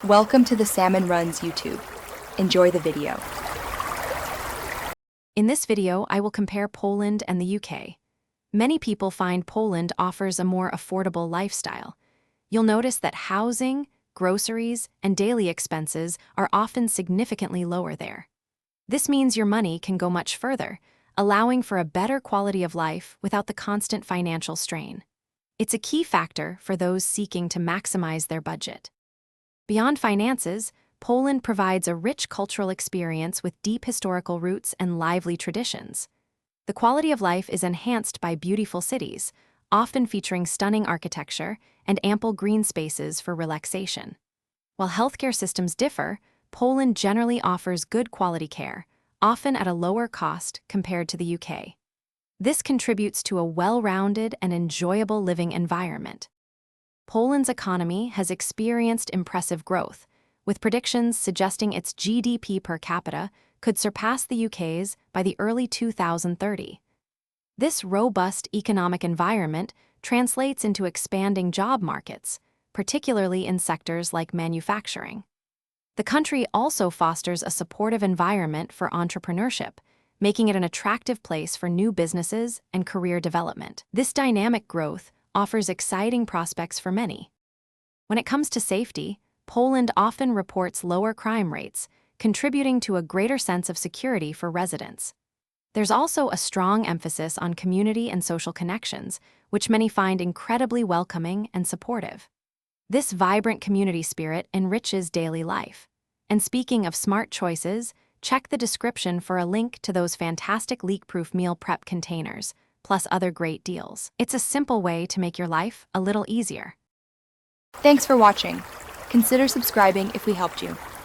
Welcome to the Salmon Runs YouTube. Enjoy the video. In this video, I will compare Poland and the UK. Many people find Poland offers a more affordable lifestyle. You'll notice that housing, groceries, and daily expenses are often significantly lower there. This means your money can go much further, allowing for a better quality of life without the constant financial strain. It's a key factor for those seeking to maximize their budget. Beyond finances, Poland provides a rich cultural experience with deep historical roots and lively traditions. The quality of life is enhanced by beautiful cities, often featuring stunning architecture and ample green spaces for relaxation. While healthcare systems differ, Poland generally offers good quality care, often at a lower cost compared to the UK. This contributes to a well-rounded and enjoyable living environment. Poland's economy has experienced impressive growth, with predictions suggesting its GDP per capita could surpass the UK's by the early 2030s. This robust economic environment translates into expanding job markets, particularly in sectors like manufacturing. The country also fosters a supportive environment for entrepreneurship, making it an attractive place for new businesses and career development. This dynamic growth offers exciting prospects for many. When it comes to safety, Poland often reports lower crime rates, contributing to a greater sense of security for residents. There's also a strong emphasis on community and social connections, which many find incredibly welcoming and supportive. This vibrant community spirit enriches daily life. And speaking of smart choices, check the description for a link to those fantastic leak-proof meal prep containers, plus other great deals. It's a simple way to make your life a little easier. Thanks for watching. Consider subscribing if we helped you.